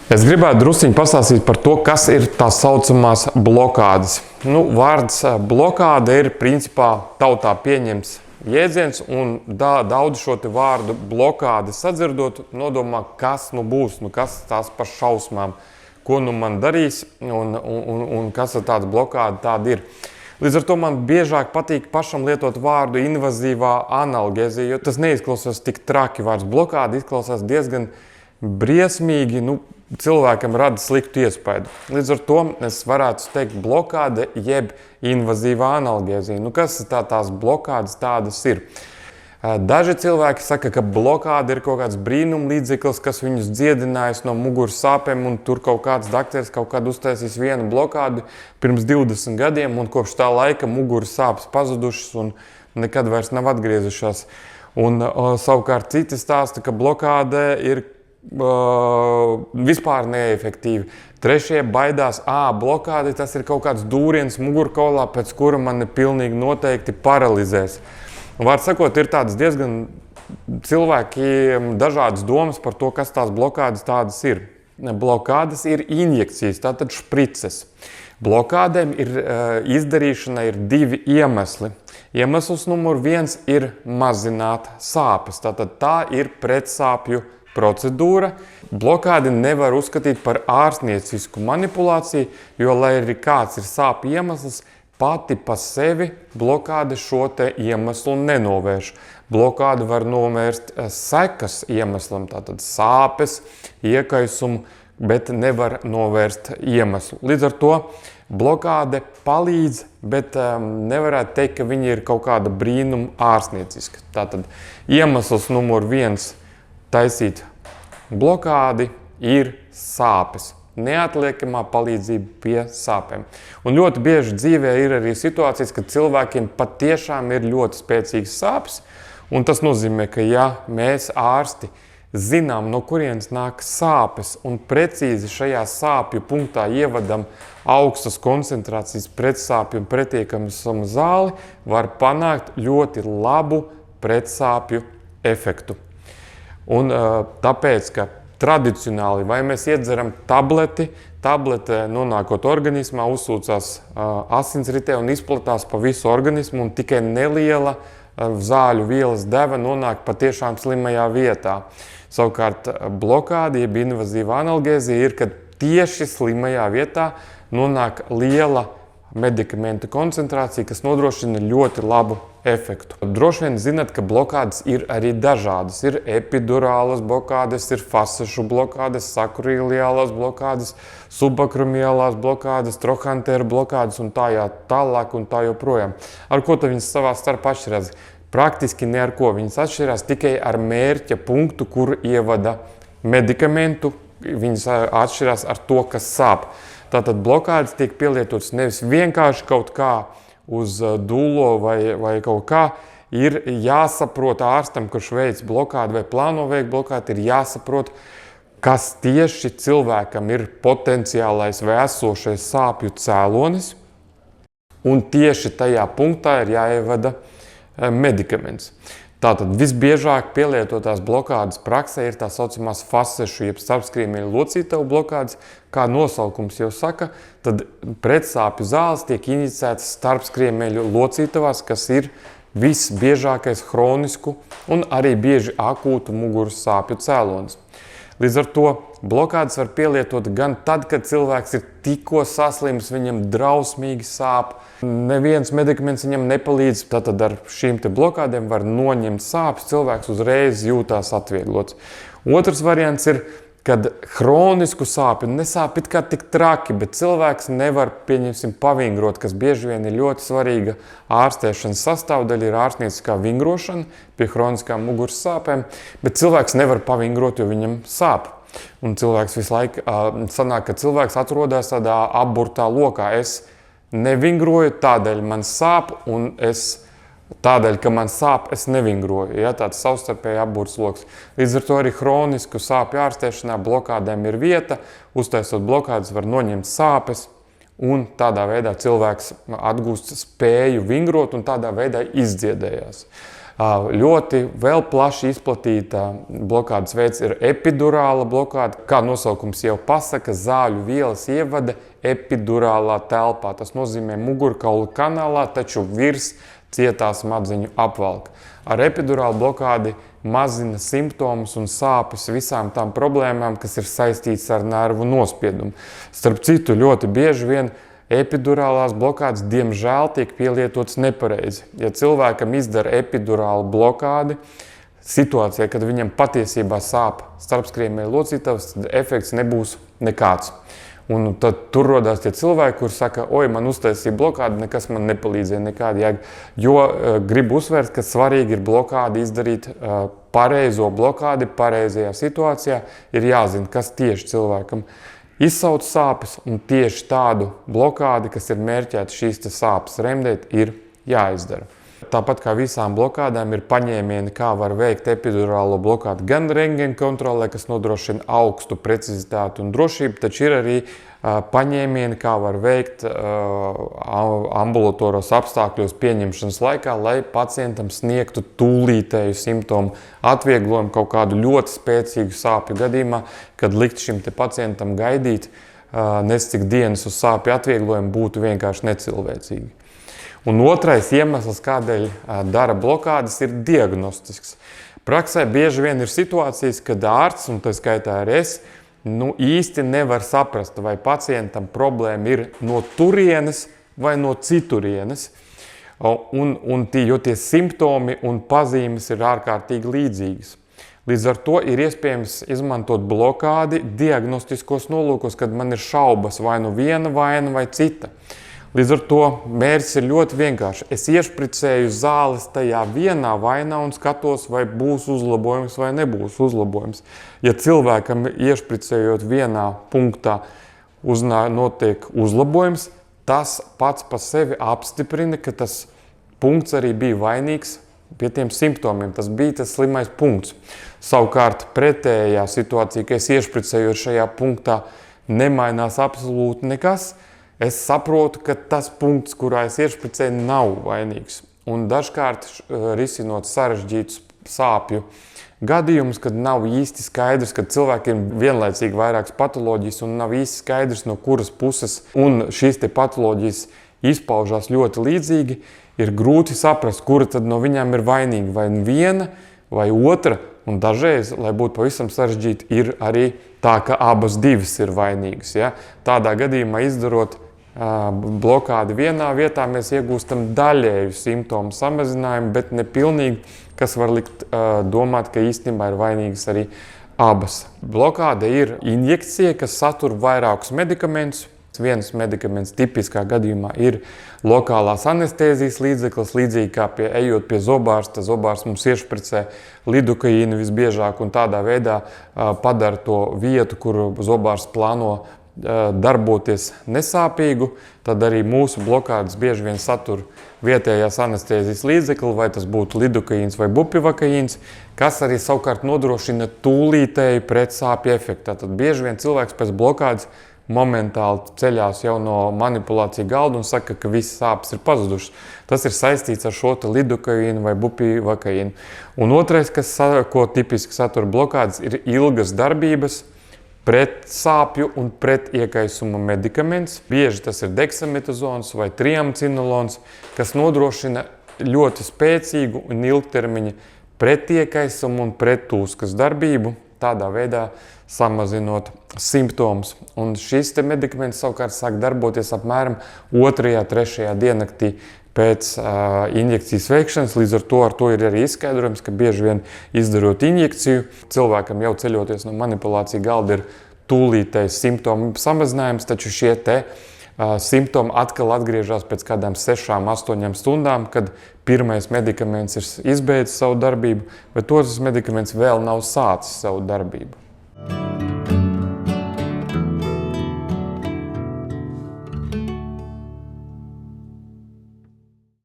Es gribētu drusciņi pastāstīt par to, kas ir tā saucamās blokādes. Vārds blokāde ir principā tautā pieņemts jēdziens, un daudz šo te vārdu blokāde sadzirdot, nodomā, kas būs, kas tās par šausmām, ko man darīs, un kas tāda blokāde tāda ir. Līdz ar to man biežāk patīk pašam lietot vārdu invazīvā analgēzija, jo tas neizklausās tik traki. Vārds blokāde izklausās diezgan briesmīgi, cilvēkam rada sliktu iespaidu. Līdz ar to es varētu teikt blokāde jeb invazīvā analgēzija. Kas tās blokādes tādas ir? Daži cilvēki saka, ka blokāde ir kaut kāds brīnumlīdzeklis, kas viņus dziedinājis no muguras sāpēm, un tur kaut kāds dakteris kaut kad uztaisīs vienu blokādi pirms 20 gadiem, un kopš tā laika muguras sāpes pazudušas un nekad vairs nav atgriezušās. Un savukārt citi stāsta, ka blokāde ir vispār neefektīvi. Trešie baidās, blokāde tas ir kaut kāds dūriens mugurkaulā, pēc kura mani pilnīgi noteikti paralizēs. Vārds sakot, ir tādas diezgan cilvēkiem dažādas domas par to, kas tās blokādes tādas ir. Blokādes ir injekcijas, tātad šprices. Blokādēm izdarīšana ir divi iemesli. Iemesls numur 1 ir mazināt sāpes, tātad tā ir pretsāpju procedūra. Blokādi nevar uzskatīt par ārstniecisku manipulāciju, jo, lai arī kāds ir sāpju iemesls, pati pa sevi blokāde šo te iemeslu nenovērš. Blokāde var novērst sekas iemeslam, tātad sāpes, iekaisumu, bet nevar novērst iemeslu. Līdz ar to blokāde palīdz, bet nevarētu teikt, ka viņa ir kaut kāda brīnuma ārstnieciska. Tātad iemesls numur 1 taisīt blokādi ir sāpes. Neatliekamā palīdzība pie sāpēm. Un ļoti bieži dzīvē ir arī situācijas, kad cilvēkiem patiešām ir ļoti spēcīgas sāpes, un tas nozīmē, ka ja mēs ārsti zinām, no kurienes nāk sāpes, un precīzi šajā sāpju punktā ievadam augstas koncentrācijas pretsāpju un pretiekamu zāli, var panākt ļoti labu pretsāpju efektu. Un tāpēc, ka tradicionāli, vai mēs iedzeram tableti, tablete nonākot organismā, uzsūcās asinsritē un izplatās pa visu organismu, un tikai neliela zāļu vielas deva nonāk patiešām slimajā vietā. Savukārt blokāde, jeb invazīva analgēzija ir, kad tieši slimajā vietā nonāk liela medikamentu koncentrācija, kas nodrošina ļoti labu efektu. Droši vien zināt, ka blokādes ir arī dažādas. Ir epidurālas blokādes, ir fasešu blokādes, sakurīliālās blokādes, subakromiālās blokādes, trochanteru blokādes un tā tālāk un tā joprojām. Ar ko tad viņas savā starpā atšķirās? Praktiski ne ar ko. Viņas atšķirās tikai ar mērķa punktu, kur ievada medikamentu. Viņas atšķirās ar to, kas sāp. Tātad blokādes tiek pielietotas nevis vienkārši kaut kā uz dūlo vai kaut kā. Ir jāsaprot ārstam, kurš veic blokādi vai plāno veikt blokādi, ir jāsaprot, kas tieši cilvēkam ir potenciālais vai esošais sāpju cēlonis. Un tieši tajā punktā ir jāievada medikaments. Tātad visbiežāk pielietotās blokādes praksē ir tā saucamās fasešu, jeb starpskriemeļu locītavu blokādes. Kā nosaukums jau saka, tad pretsāpju zāles tiek injicētas starpskriemeļu locītavās, kas ir visbiežākais hronisku un arī bieži akūtu muguras sāpju cēlonis. Līdz ar to blokādes var pielietot gan tad, kad cilvēks ir tikko saslims, viņam drausmīgi sāp, neviens medikaments viņam nepalīdz, tātad ar šīm te blokādēm var noņemt sāpes, cilvēks uzreiz jūtās atvieglots. Otrs variants ir, kad hronisku sāpju nesāp it kā tik traki, bet cilvēks nevar, pavingrot, kas bieži vien ir ļoti svarīga ārstēšanas sastāvdaļa, ir ārstnieciskā vingrošana pie hroniskām muguras sāpēm, bet cilvēks nevar pavingrot, jo viņam sāp. Un cilvēks visu laiku sanāk, ka cilvēks atrodas tādā apburtā lokā. Es nevingroju, tādēļ man sāp, un tādēļ, ka man sāp, es nevingroju. Ja, tāds savstarpēji apburts loks. Līdz ar to arī hronisku sāpju ārstēšanā blokādēm ir vieta. Uztaisot blokādes var noņemt sāpes, un tādā veidā cilvēks atgūst spēju vingrot un tādā veidā izdziedējās. Ļoti vēl plaši izplatīta blokādes veids ir epidurāla blokāde. Kā nosaukums jau pasaka, zāļu vielas ievada epidurālā telpā. Tas nozīmē mugurkaula kanālā, taču virs cietā smadziņu apvalka. Ar epidurālu blokādi mazina simptomus un sāpes visām tām problēmām, kas ir saistītas ar nervu nospiedumu. Starp citu, ļoti bieži vien epidurālās blokādes, diemžēl, tiek pielietotas nepareizi. Ja cilvēkam izdara epidurālu blokādi, situācijā, kad viņam patiesībā sāp starpskriemēja locītavas, tad efekts nebūs nekāds. Un tad tur rodās tie cilvēki, kur saka, oi, man uztaisīja blokādi, nekas man nepalīdzēja, nekāda jēga. Jo gribu uzsvērt, ka svarīgi ir blokādi izdarīt pareizo blokādi, pareizajā situācijā. Ir jāzina, kas tieši cilvēkam izsauc sāpes, un tieši tādu blokādi, kas ir mērķēta šīs sāpes remdēt, ir jāizdara. Tāpat kā visām blokādēm ir paņēmieni, kā var veikt epidurālo blokādi gan rentgena kontrolē, kas nodrošina augstu precizitāti un drošību, taču ir arī paņēmieni, kā var veikt ambulatoros apstākļos pieņemšanas laikā, lai pacientam sniegtu tūlītēju simptomu atvieglojumu kaut kādu ļoti spēcīgu sāpju gadījumā, kad likt šim pacientam gaidīt nescik dienas uz sāpju atvieglojumu būtu vienkārši necilvēcīgi. Un otrais iemesls, kādēļ dara blokādes, ir diagnostisks. Praksē bieži vien ir situācijas, kad ārsts, un tā skaitā arī es, īsti nevar saprast, vai pacientam problēma ir no turienes vai no citurienes. Jo tie simptomi un pazīmes ir ārkārtīgi līdzīgas. Līdz ar to ir iespējams izmantot blokādi diagnostiskos nolūkos, kad man ir šaubas vai nu viena vaina vai cita. Līdz ar to mērķis ir ļoti vienkārši. Es iešpricēju zāles tajā vienā vainā un skatos, vai būs uzlabojums vai nebūs uzlabojums. Ja cilvēkam iešpricējot vienā punktā notiek uzlabojums, tas pats pa sevi apstiprina, ka tas punkts arī bija vainīgs pie tiem simptomiem. Tas bija tas slimais punkts. Savukārt pretējā situācija, ka es iešpricējot šajā punktā, nemainās absolūti nekas. Es saprotu, ka tas punkts, kurā es iešpricēju, nav vainīgs. Un dažkārt risinot sarežģītus sāpju gadījumus, kad nav īsti skaidrs, kad cilvēkiem ir vienlaicīgi vairākas patoloģijas un nav īsti skaidrs, no kuras puses un šīs patoloģijas izpaužās ļoti līdzīgi, ir grūti saprast, kura tad no viņām ir vainīga, vai viena vai otra. Un dažreiz, lai būtu pavisam sarežģīti, ir arī tā, ka abas divas ir vainīgas. Ja? Tādā gadījumā izdarot blokādi vienā vietā, mēs iegūstam daļēju simptomu samazinājumu, bet ne pilnīgi, kas var likt domāt, ka īstenībā ir vainīgas arī abas. Blokāde ir injekcija, kas satur vairākus medikamentus. Viens medikaments tipiskā gadījumā ir lokālās anestēzijas līdzeklis, līdzīgi kā ejot pie zobārsta. Zobārsts mums iešpricē lidokaīnu visbiežāk un tādā veidā padara to vietu, kur zobārsts plāno darboties nesāpīgu. Tad arī mūsu blokādes bieži vien satur vietējās anestēzijas līdzekli, vai tas būtu lidokaīns vai bupivakaīns, kas arī savukārt nodrošina tūlītēju pretsāpju efektu. Tad bieži vien cilvēks pēc blokādes momentāli ceļās jau no manipulācija galda un saka, ka visas sāpes ir pazudušas. Tas ir saistīts ar šo lidokaīnu vai bupivakaīnu. Un otrais, ko tipiski satura blokādes, ir ilgas darbības pret sāpju un pret iekaisuma medikaments. Bieži tas ir deksametazons vai triamcinolons, kas nodrošina ļoti spēcīgu un ilgtermiņa pretiekaisumu un pretūskas darbību, tādā veidā samazinot simptomus. Un šis medikaments savukārt sāk darboties apmēram 2. un 3. diennaktī pēc injekcijas veikšanas. Līdz ar to ir arī izskaidrojums, ka bieži vien izdarot injekciju, cilvēkam jau ceļoties no manipulācija galda ir tūlītējs simptomu samazinājums, taču šie simptomi atkal atgriežas pēc kādām 6–8 stundām, kad pirmais medikaments ir izbeidzis savu darbību, bet otrs medikaments vēl nav sācis savu darbību.